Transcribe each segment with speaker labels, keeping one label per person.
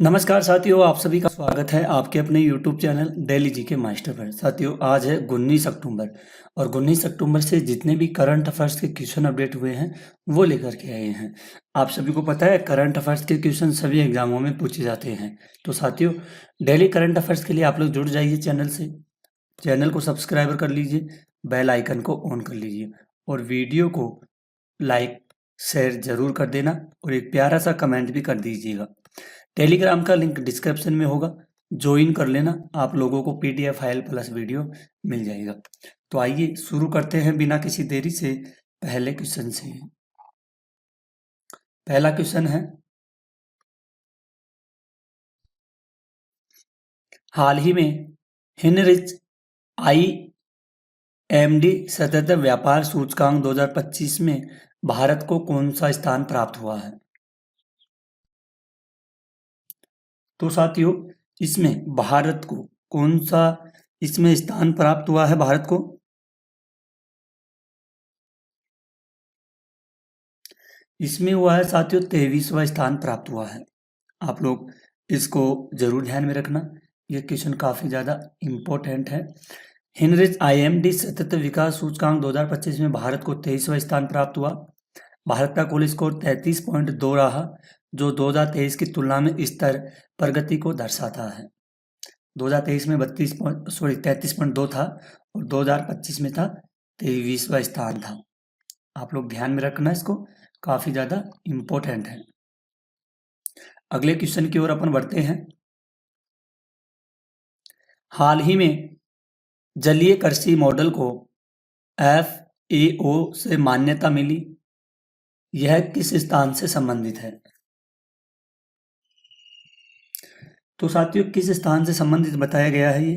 Speaker 1: नमस्कार साथियों, आप सभी का स्वागत है आपके अपने YouTube चैनल डेली जी के मास्टर पर। साथियों, आज है 19 अक्टूबर और 19 अक्टूबर से जितने भी करंट अफेयर्स के क्वेश्चन अपडेट हुए हैं वो लेकर के आए हैं। आप सभी को पता है करंट अफेयर्स के क्वेश्चन सभी एग्जामों में पूछे जाते हैं। तो साथियों, डेली करंट अफेयर्स के लिए आप लोग जुड़ जाइए चैनल से। चैनल को सब्सक्राइब कर लीजिए, बेल आइकन को ऑन कर लीजिए और वीडियो को लाइक शेयर जरूर कर देना और एक प्यारा सा कमेंट भी कर दीजिएगा। टेलीग्राम का लिंक डिस्क्रिप्शन में होगा, ज्वाइन कर लेना, आप लोगों को पीडीएफ फाइल प्लस वीडियो मिल जाएगा। तो आइए शुरू करते हैं बिना किसी देरी से पहले क्वेश्चन से। पहला क्वेश्चन है, हाल ही में हिनरिच आईएमडी सतत व्यापार सूचकांक 2025 में भारत को कौन सा स्थान प्राप्त हुआ है? तो साथियों, इसमें भारत को कौन सा इसमें स्थान प्राप्त हुआ है? भारत को इसमें हुआ है साथियों 23वां स्थान प्राप्त हुआ है। आप लोग इसको जरूर ध्यान में रखना, ये क्वेश्चन काफी ज्यादा इम्पोर्टेंट है। हिनरिच आईएमडी सतत विकास सूचकांक 2025 में भारत को 23वां स्थान प्राप्त हुआ। भारत का कुल स्कोर 33.2 रहा, जो 2023 की तुलना में स्तर प्रगति को दर्शाता है। 2023 में 33.2 था और 2025 में था 23वां स्थान था। आप लोग ध्यान में रखना, इसको काफी ज्यादा इम्पोर्टेंट है। अगले क्वेश्चन की ओर अपन बढ़ते हैं। हाल ही में जलीय कृषि मॉडल को FAO से मान्यता मिली, यह किस स्थान से संबंधित है? तो साथियों, किस स्थान से संबंधित बताया गया है?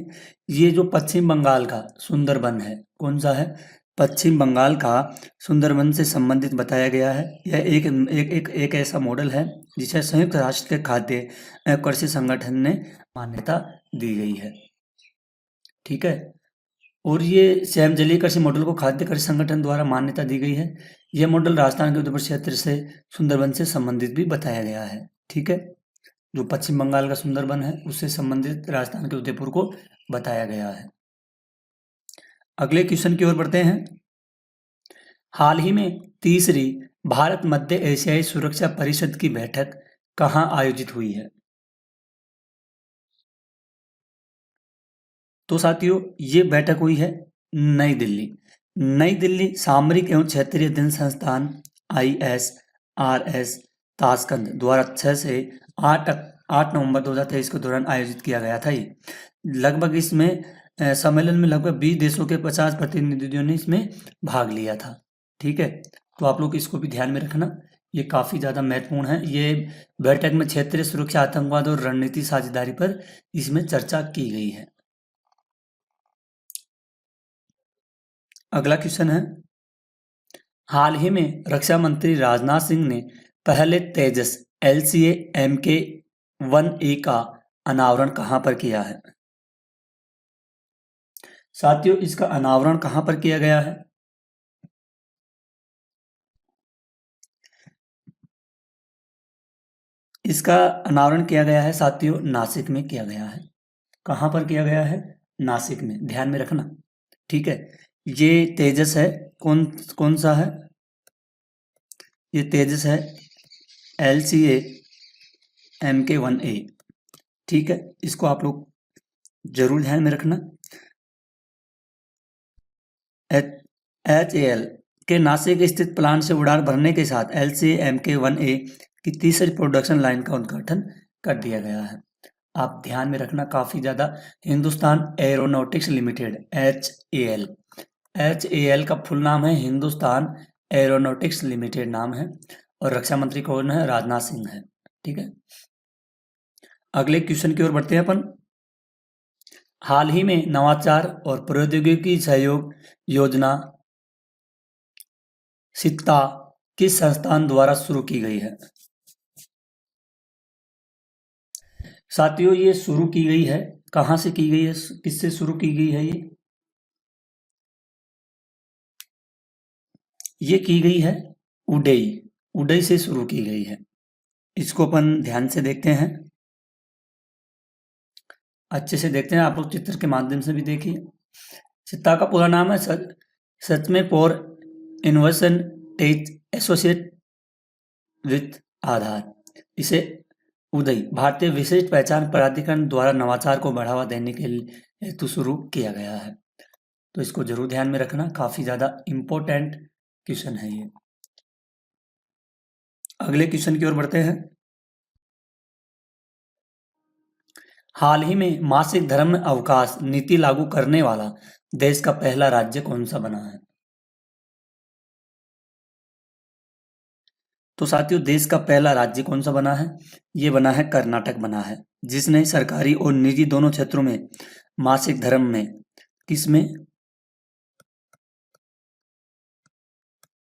Speaker 1: ये जो पश्चिम बंगाल का सुंदरबन है, कौन सा है? पश्चिम बंगाल का सुंदरबन से संबंधित बताया गया है। यह एक ऐसा मॉडल है जिसे संयुक्त राष्ट्र के खाद्य एवं कृषि संगठन ने मान्यता दी गई है। ठीक है, और ये स्वयं जलीय कृषि मॉडल को खाद्य कृषि संगठन द्वारा मान्यता दी गई है। यह मॉडल राजस्थान के उदयपुर क्षेत्र से सुंदरबन से संबंधित भी बताया गया है। ठीक है, जो पश्चिम बंगाल का सुंदरबन है उससे संबंधित राजस्थान के उदयपुर को बताया गया है। अगले क्वेश्चन की ओर बढ़ते हैं। हाल ही में तीसरी भारत मध्य एशियाई सुरक्षा परिषद की बैठक कहाँ आयोजित हुई है? तो साथियों, ये बैठक हुई है नई दिल्ली। नई दिल्ली सामरिक एवं क्षेत्रीय अध्ययन संस्थान ISRS ताशकंद द्वारा 6 से 8 नवंबर 2023 के दौरान आयोजित किया गया था। ये लगभग इसमें सम्मेलन में लगभग 20 देशों के 50 प्रतिनिधियों ने इसमें भाग लिया था। ठीक है, तो आप लोग इसको भी ध्यान में रखना, ये काफी ज्यादा महत्वपूर्ण है। ये बैठक में क्षेत्रीय सुरक्षा, आतंकवाद और रणनीति साझेदारी पर इसमें चर्चा की गई है। अगला क्वेश्चन है, हाल ही में रक्षा मंत्री राजनाथ सिंह ने पहले तेजस LCA Mk-1A का अनावरण कहां पर किया है? साथियों, इसका अनावरण कहां पर किया गया है? इसका अनावरण किया गया है साथियों नासिक में किया गया है। कहां पर किया गया है? नासिक में, ध्यान में रखना। ठीक है, ये तेजस है, कौन कौन सा है? ये तेजस है LCA Mk-1A। ठीक है, इसको आप लोग जरूर ध्यान में रखना। HAL के नासिक स्थित प्लांट से उड़ान भरने के साथ LCA Mk-1A की तीसरी प्रोडक्शन लाइन का उद्घाटन कर दिया गया है। आप ध्यान में रखना काफी ज्यादा। हिंदुस्तान एरोनॉटिक्स लिमिटेड HAL का फुल नाम है हिंदुस्तान एरोनॉटिक्स लिमिटेड नाम है और रक्षा मंत्री कौन है? राजनाथ सिंह है। ठीक है, अगले क्वेश्चन की ओर बढ़ते हैं अपन। हाल ही में नवाचार और प्रौद्योगिकी सहयोग योजना सित्ता किस संस्थान द्वारा शुरू की गई है? साथियों, ये शुरू की गई है, कहां से की गई है, किससे शुरू की गई है? ये की गई है उडई से शुरू की गई है। इसको अपन ध्यान से देखते हैं। अच्छे से देखते हैं, आप लोग चित्र के माध्यम से भी देखिए। चित्ता का पूरा नाम है scheme for innovation tech associate with Aadhaar. इसे उदय भारतीय विशिष्ट पहचान प्राधिकरण द्वारा नवाचार को बढ़ावा देने के हेतु शुरू किया गया है। तो इसको जरूर ध्यान में रखना, काफी ज्यादा इंपॉर्टेंट क्वेश्चन है ये। अगले क्वेश्चन की ओर बढ़ते हैं। हाल ही में मासिक धर्म अवकाश नीति लागू करने वाला देश का पहला राज्य कौन सा बना है? तो साथियों, देश का पहला राज्य कौन सा बना है? ये बना है कर्नाटक बना है, जिसने सरकारी और निजी दोनों क्षेत्रों में मासिक धर्म में किसमें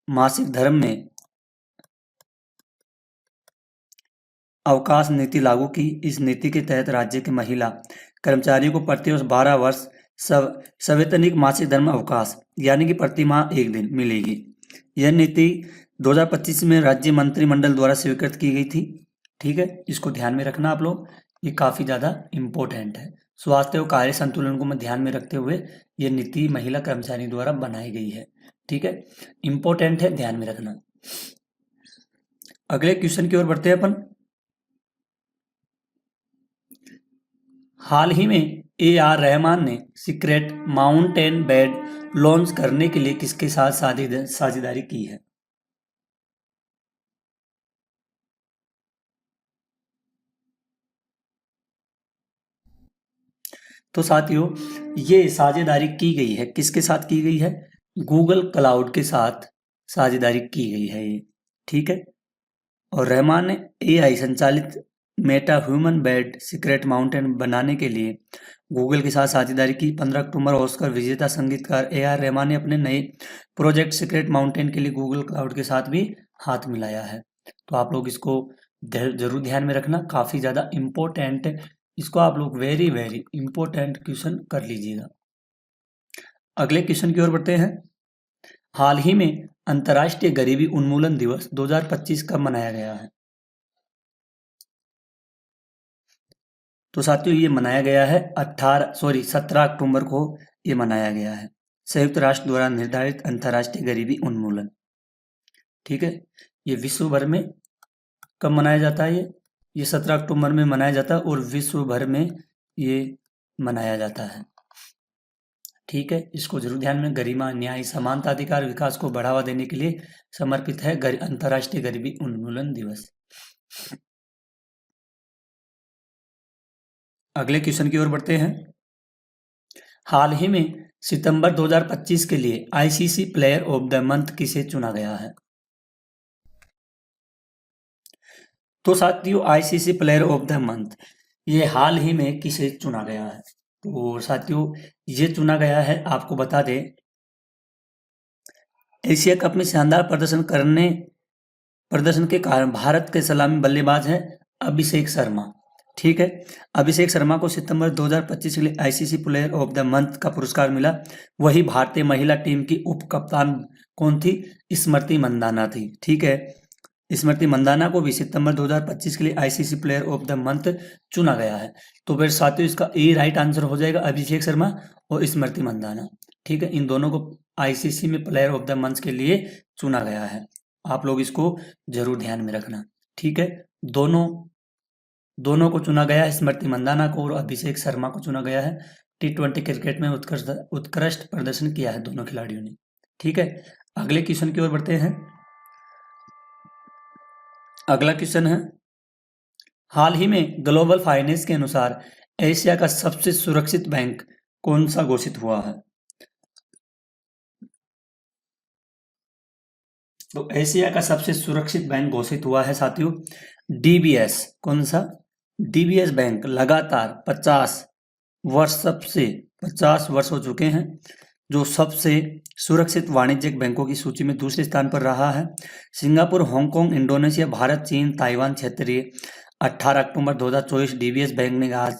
Speaker 1: मासिक धर्म में अवकाश नीति लागू की। इस नीति के तहत राज्य के महिला कर्मचारियों को प्रतिवर्ष 12 वर्ष सवैतनिक मासिक धर्म अवकाश यानी कि प्रति माह 1 दिन मिलेगी। यह नीति 2025 में राज्य मंत्रिमंडल द्वारा स्वीकृत की गई थी। ठीक है, इसको ध्यान में रखना आप लोग, ये काफी ज्यादा इम्पोर्टेंट है। स्वास्थ्य और कार्य संतुलन को ध्यान में रखते हुए यह नीति महिला कर्मचारी द्वारा बनाई गई है। ठीक है, इम्पोर्टेंट है, ध्यान में रखना। अगले क्वेश्चन की ओर बढ़ते हैं अपन। हाल ही में AR रहमान ने सीक्रेट माउंटेन बेड लॉन्च करने के लिए किसके साथ साझेदारी की है? तो साथियों, ये साझेदारी की गई है, किसके साथ की गई है? गूगल क्लाउड के साथ साझेदारी की गई है ये। ठीक है, और रहमान ने AI संचालित Meta human bed secret mountain बनाने के लिए गूगल के साथ साझेदारी की। 15 अक्टूबर ऑस्कर विजेता संगीतकार AR रहमान ने अपने नए प्रोजेक्ट सीक्रेट माउंटेन के लिए गूगल क्लाउड के साथ भी हाथ मिलाया है। तो आप लोग इसको जरूर ध्यान में रखना, काफी ज्यादा इम्पोर्टेंट है। इसको आप लोग वेरी वेरी इंपॉर्टेंट क्वेश्चन कर लीजिएगा। अगले क्वेश्चन की ओर बढ़ते हैं। हाल ही में अंतर्राष्ट्रीय गरीबी उन्मूलन दिवस 2025 कब मनाया गया है? तो साथियों, ये मनाया गया है 17 अक्टूबर को ये मनाया गया है, संयुक्त राष्ट्र द्वारा निर्धारित अंतर्राष्ट्रीय गरीबी उन्मूलन। ठीक है, ये विश्व भर में कब मनाया जाता है? ये 17 अक्टूबर में मनाया जाता है और विश्व भर में ये मनाया जाता है। ठीक है, इसको जरूर ध्यान में, गरिमा, न्याय, समानता, अधिकार, विकास को बढ़ावा देने के लिए समर्पित है अंतर्राष्ट्रीय गरीबी उन्मूलन दिवस। अगले क्वेश्चन की ओर बढ़ते हैं। हाल ही में सितंबर 2025 के लिए ICC player of the month किसे चुना गया है? तो साथियों, ICC player of the month ये हाल ही में किसे चुना गया है? तो साथियों, ये चुना गया है, आपको बता दें, एशिया कप में शानदार प्रदर्शन के कारण भारत के सलामी बल्लेबाज हैं अभिषेक शर्मा। ठीक है, अभिषेक शर्मा को सितंबर 2025 के लिए ICC player of the month का पुरस्कार मिला। वही भारतीय महिला टीम की उप कप्तान कौन थी? स्मृति मंदाना थी। ठीक है, स्मृति मंदाना को भी सितंबर 2025 के लिए ICC player of the month चुना गया है। तो फिर साथियों, इसका ए राइट आंसर हो जाएगा, अभिषेक शर्मा और स्मृति मंदाना। ठीक है, इन दोनों को ICC में प्लेयर ऑफ द मंथ के लिए चुना गया है। आप लोग इसको जरूर ध्यान में रखना। ठीक है, दोनों को चुना गया है, स्मृति मंदाना को और अभिषेक शर्मा को चुना गया है। T20 क्रिकेट में उत्कृष्ट प्रदर्शन किया है दोनों खिलाड़ियों ने। ठीक है, अगले क्वेश्चन की ओर बढ़ते हैं। अगला क्वेश्चन है, हाल ही में ग्लोबल फाइनेंस के अनुसार एशिया का सबसे सुरक्षित बैंक कौन सा घोषित हुआ है? तो एशिया का सबसे सुरक्षित बैंक घोषित हुआ है साथियों DBS। कौन सा? DBS बैंक लगातार 50 वर्ष हो चुके हैं, जो सबसे सुरक्षित वाणिज्यिक बैंकों की सूची में दूसरे स्थान पर रहा है। सिंगापुर, हांगकांग, इंडोनेशिया, भारत, चीन, ताइवान क्षेत्रीय 18 अक्टूबर 2024 DBS बैंक ने आज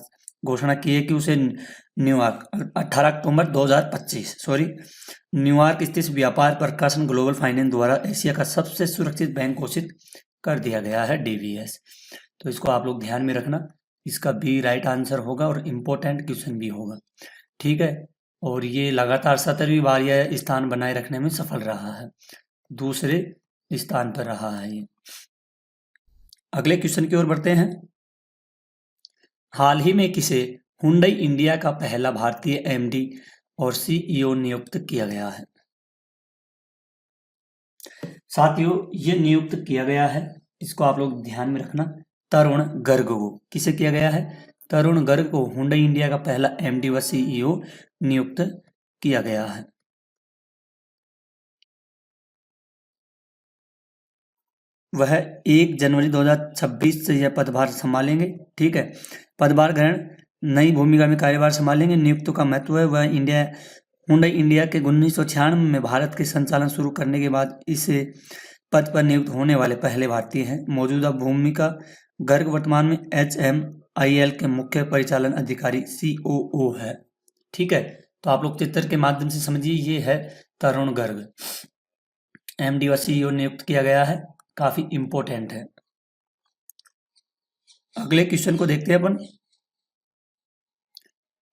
Speaker 1: घोषणा की है कि उसे न्यूयॉर्क 18 अक्टूबर 2025 न्यूयॉर्क स्थित व्यापार प्रकाशन ग्लोबल फाइनेंस द्वारा एशिया का सबसे सुरक्षित बैंक घोषित कर दिया गया है DBS। तो इसको आप लोग ध्यान में रखना, इसका बी राइट आंसर होगा और इम्पोर्टेंट क्वेश्चन भी होगा। ठीक है, और ये लगातार 17वीं बार यह स्थान बनाए रखने में सफल रहा है, दूसरे स्थान पर रहा है ये। अगले क्वेश्चन की ओर बढ़ते हैं। हाल ही में किसे हुंडई इंडिया का पहला भारतीय एमडी और सीईओ नियुक्त किया गया है? साथियों, ये नियुक्त किया गया है, इसको आप लोग ध्यान में रखना, तरुण गर्ग को। किसे किया गया है? तरुण गर्ग को हुंडई इंडिया का पहला एमडी व सीईओ नियुक्त किया गया है। वह 1 जनवरी 2026 से यह पदभार संभालेंगे। ठीक है, पदभार ग्रहण, नई भूमिका में कार्यभार संभालेंगे। नियुक्त का महत्व है, वह हुंडई इंडिया के 1996 में भारत के संचालन शुरू करने के बाद इस पद पर नियुक्त होने वाले पहले भारतीय हैं। मौजूदा भूमिका गर्ग वर्तमान में HMIL के मुख्य परिचालन अधिकारी COO है। ठीक है, तो आप लोग चित्र के माध्यम से समझिए, ये है तरुण गर्ग, एमडी व सीईओ नियुक्त किया गया है, काफी इंपॉर्टेंट है। अगले क्वेश्चन को देखते हैं अपन।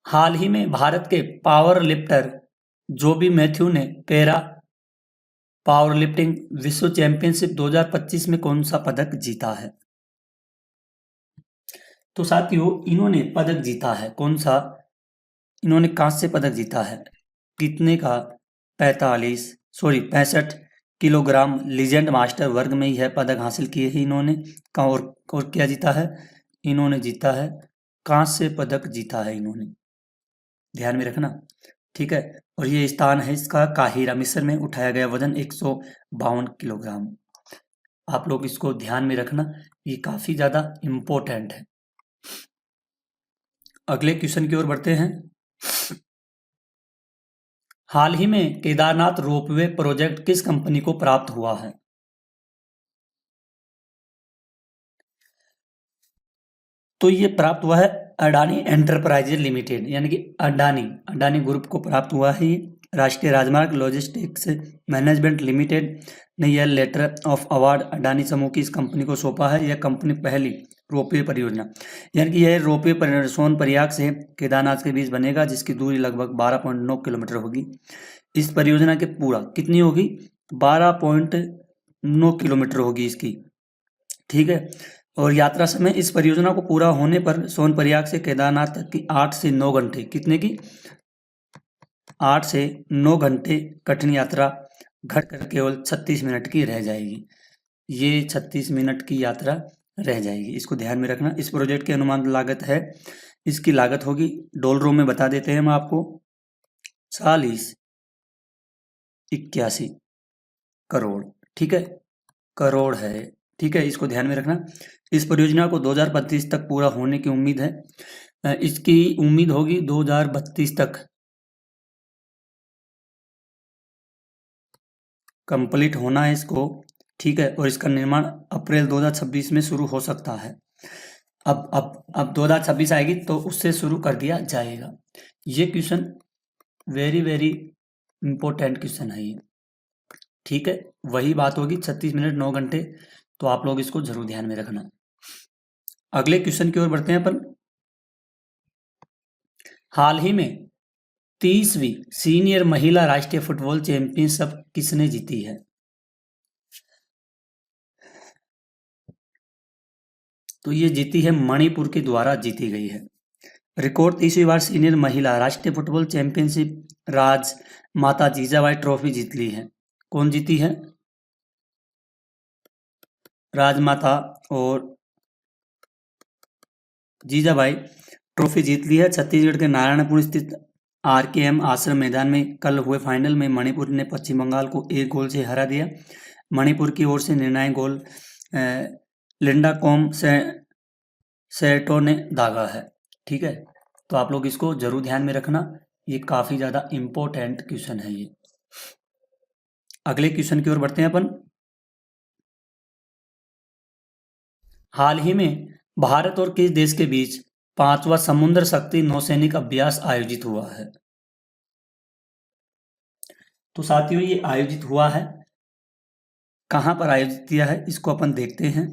Speaker 1: हाल ही में भारत के पावर लिफ्टर जोबी मैथ्यू ने पैरा पावर लिफ्टिंग विश्व चैंपियनशिप 2025 में कौन सा पदक जीता है? तो साथियों, इन्होंने पदक जीता है, कौन सा? इन्होंने कांस्य पदक जीता है। कितने का? 65 किलोग्राम लीजेंड मास्टर वर्ग में यह पदक हासिल किए हैं इन्होंने। और क्या जीता है? इन्होंने जीता है कांस्य पदक जीता है इन्होंने, ध्यान में रखना। ठीक है, और ये स्थान है इसका काहिरा, मिस्र में। उठाया गया वजन 152 किलोग्राम। आप लोग इसको ध्यान में रखना, ये काफी ज्यादा इंपॉर्टेंट है। अगले क्वेश्चन की ओर बढ़ते हैं। हाल ही में केदारनाथ रोपवे प्रोजेक्ट किस कंपनी को प्राप्त हुआ है? तो ये प्राप्त हुआ है अडानी एंटरप्राइजेज लिमिटेड, यानी कि अडानी ग्रुप को प्राप्त हुआ है। ये राष्ट्रीय राजमार्ग लॉजिस्टिक्स मैनेजमेंट लिमिटेड ने यह लेटर ऑफ अवार्ड अडानी समूह की इस कंपनी को सौंपा है। यह कंपनी पहली रोपवे परियोजना, यानी कि यह रोपवे परियोजना सोनप्रयाग से केदारनाथ के बीच बनेगा, जिसकी दूरी लगभग 12.9 किलोमीटर होगी। इस परियोजना के पूरा कितनी होगी? 12.9 किलोमीटर होगी इसकी। ठीक है, और यात्रा समय इस परियोजना को पूरा होने पर सोनप्रयाग से केदारनाथ तक की 8 से 9 घंटे, कितने की? 8 से 9 घंटे कठिन यात्रा घटकर केवल 36 मिनट की रह जाएगी। ये 36 मिनट की यात्रा रह जाएगी, इसको ध्यान में रखना। इस प्रोजेक्ट की अनुमानित लागत है, इसकी लागत होगी, डॉलरों में बता देते हैं हम आपको, 4081 करोड़। ठीक है, करोड़ है। ठीक है, इसको ध्यान में रखना। इस परियोजना को 2032 तक पूरा होने की उम्मीद है। इसकी उम्मीद होगी 2032 तक कंप्लीट होना है इसको। ठीक है, और इसका निर्माण अप्रैल 2026 में शुरू हो सकता है। अब 2026 आएगी तो उससे शुरू कर दिया जाएगा। ये question very very important question है ये। ठीक है, वही बात होगी 36 मिनट 9 घंटे, तो आप लोग इसको जरूर ध्यान में रखना। अगले क्वेश्चन की ओर बढ़ते हैं अपन। हाल ही में 30वीं सीनियर महिला राष्ट्रीय फुटबॉल चैंपियनशिप किसने जीती है? तो ये जीती है मणिपुर के द्वारा जीती गई है। रिकॉर्ड 30वीं बार सीनियर महिला राष्ट्रीय फुटबॉल चैंपियनशिप राज माता जीजाबाई ट्रॉफी जीत ली है। कौन जीती है? राजमाता और जीजाबाई ट्रॉफी जीत ली है। छत्तीसगढ़ के नारायणपुर स्थित RKM आश्रम मैदान में कल हुए फाइनल में मणिपुर ने पश्चिम बंगाल को 1 गोल से हरा दिया। मणिपुर की ओर से निर्णायक गोल लिंडा कॉम सेटो ने दागा है। ठीक है, तो आप लोग इसको जरूर ध्यान में रखना, ये काफी ज्यादा इंपॉर्टेंट क्वेश्चन है ये। अगले क्वेश्चन की ओर बढ़ते हैं अपन। हाल ही में भारत और किस देश के बीच 5वां समुद्र शक्ति नौसैनिक अभ्यास आयोजित हुआ है? तो साथियों, ये आयोजित हुआ है, कहां पर आयोजित किया है इसको अपन देखते हैं।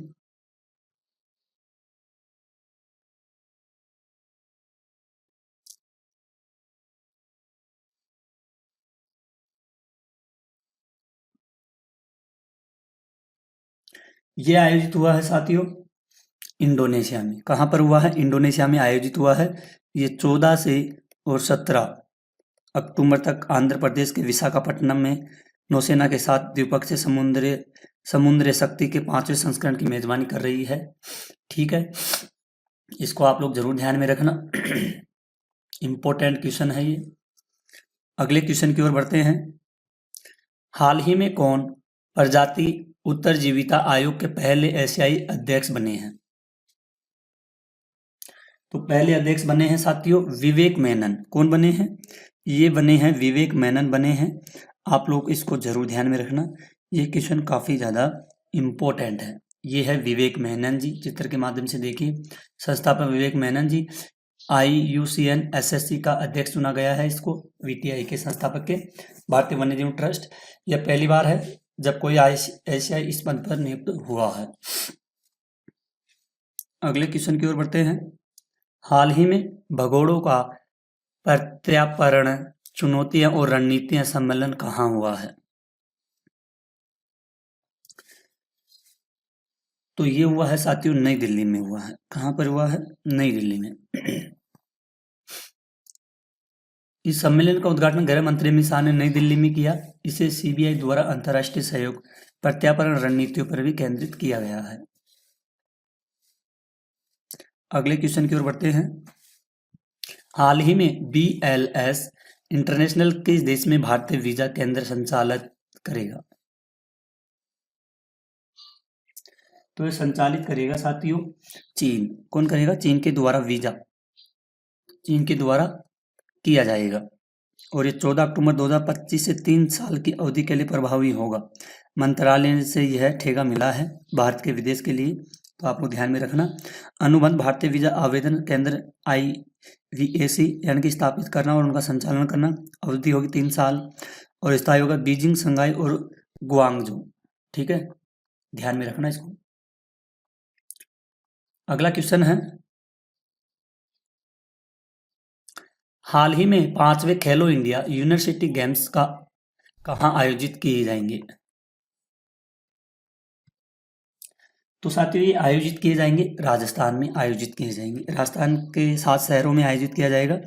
Speaker 1: ये आयोजित हुआ है साथियों इंडोनेशिया में। कहाँ पर हुआ है? इंडोनेशिया में आयोजित हुआ है। ये 14 से और 17 अक्टूबर तक आंध्र प्रदेश के विशाखापट्टनम में नौसेना के साथ द्विपक्षीय समुद्री शक्ति के 5वें संस्करण की मेजबानी कर रही है। ठीक है, इसको आप लोग जरूर ध्यान में रखना, इंपॉर्टेंट क्वेश्चन है ये। अगले क्वेश्चन की ओर बढ़ते हैं। हाल ही में कौन प्रजाति उत्तरजीविता आयोग के पहले एशियाई अध्यक्ष बने हैं? तो पहले अध्यक्ष बने हैं साथियों विवेक मेनन। कौन बने हैं? ये बने हैं विवेक मेनन बने हैं। आप लोग इसको जरूर ध्यान में रखना, ये क्वेश्चन काफी ज्यादा इम्पोर्टेंट है। ये है विवेक मेनन जी, चित्र के माध्यम से देखिए। संस्थापक विवेक मेनन जी, IUCN SSC का अध्यक्ष चुना गया है इसको, VTI के संस्थापक के, भारतीय वन्यजीव ट्रस्ट। यह पहली बार है जब कोई एशियाई इस पद पर नियुक्त हुआ है। अगले क्वेश्चन की ओर बढ़ते हैं। हाल ही में भगोड़ों का प्रत्यापर्ण चुनौतियां और रणनीतियां सम्मेलन कहाँ हुआ है? तो ये हुआ है साथियों नई दिल्ली में हुआ है। कहाँ पर हुआ है? नई दिल्ली में। इस सम्मेलन का उद्घाटन गृह मंत्री अमित शाह ने नई दिल्ली में किया। इसे CBI द्वारा अंतर्राष्ट्रीय सहयोग प्रत्यापर्ण रणनीतियों पर भी केंद्रित किया गया है। अगले क्वेश्चन की ओर बढ़ते हैं। हाल ही में BLS इंटरनेशनल किस देश में भारतीय वीजा केंद्र संचालित करेगा? तो ये संचालित करेगा साथियों चीन। कौन करेगा? चीन के द्वारा वीजा, चीन के द्वारा किया जाएगा। और ये 14 अक्टूबर 2025 से 3 साल की अवधि के लिए प्रभावी होगा। मंत्रालय से यह ठेका मिला है भारत के विदेश के लिए, तो आप लोग ध्यान में रखना। अनुबंध भारतीय वीजा आवेदन केंद्र IVAC यानी कि स्थापित करना और उनका संचालन करना। अवधि होगी 3 साल और स्थायी होगा बीजिंग, शंघाई और ग्वांगझू। ठीक है, ध्यान में रखना इसको। अगला क्वेश्चन है, हाल ही में 5वें खेलो इंडिया यूनिवर्सिटी गेम्स का कहाँ आयोजित किए जाएंगे? तो साथियों ये आयोजित किए जाएंगे राजस्थान में आयोजित किए जाएंगे। राजस्थान के 7 शहरों में आयोजित किया जाएगा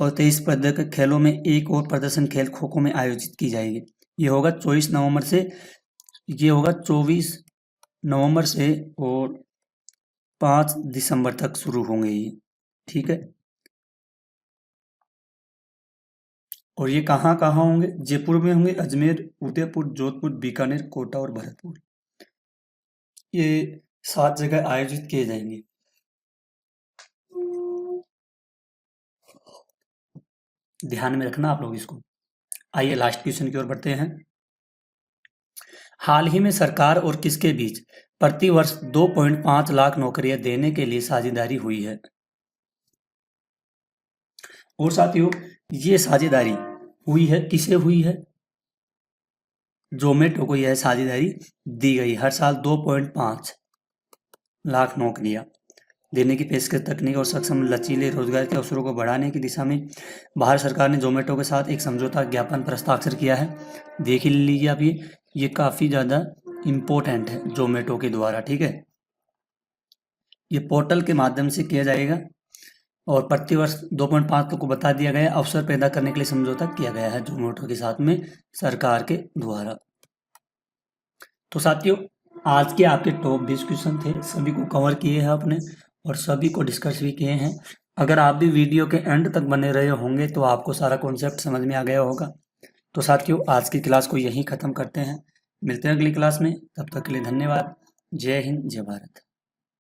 Speaker 1: और 23 पदक खेलों में एक और प्रदर्शन खेल खो खो में आयोजित की जाएगी। ये होगा 24 नवंबर से, ये होगा 24 नवंबर से और 5 दिसंबर तक शुरू होंगे ये। ठीक है, और ये कहाँ कहाँ होंगे? जयपुर में होंगे, अजमेर, उदयपुर, जोधपुर, बीकानेर, कोटा और भरतपुर। ये 7 जगह आयोजित किए जाएंगे। ध्यान में रखना आप लोग इसको। आइए लास्ट क्वेश्चन की ओर बढ़ते हैं। हाल ही में सरकार और किसके बीच प्रति वर्ष 2.5 लाख नौकरियां देने के लिए साझेदारी हुई है? और साथियों ये साझेदारी हुई है, किसे हुई है? जोमेटो को यह साझेदारी दी गई। हर साल 2.5 लाख नौकरियां देने की पेशकश तकनीक और सक्षम लचीले रोजगार के अवसरों को बढ़ाने की दिशा में भारत सरकार ने जोमेटो के साथ एक समझौता ज्ञापन पर हस्ताक्षर किया है। देख लीजिए आप, ये काफ़ी ज़्यादा इम्पोर्टेंट है जोमेटो के द्वारा। ठीक है, ये पोर्टल के माध्यम से किया जाएगा और प्रतिवर्ष 2.5 को बता दिया गया। अवसर पैदा करने के लिए समझौता किया गया है जोमेटो के साथ में सरकार के द्वारा। तो साथियों आज के आपके टॉप 20 क्वेश्चन थे, सभी को कवर किए हैं आपने और सभी को डिस्कस भी किए हैं। अगर आप भी वीडियो के एंड तक बने रहे होंगे तो आपको सारा कॉन्सेप्ट समझ में आ गया होगा। तो साथियों आज की क्लास को यहीं ख़त्म करते हैं, मिलते हैं अगली क्लास में। तब तक के लिए धन्यवाद। जय हिंद, जय भारत।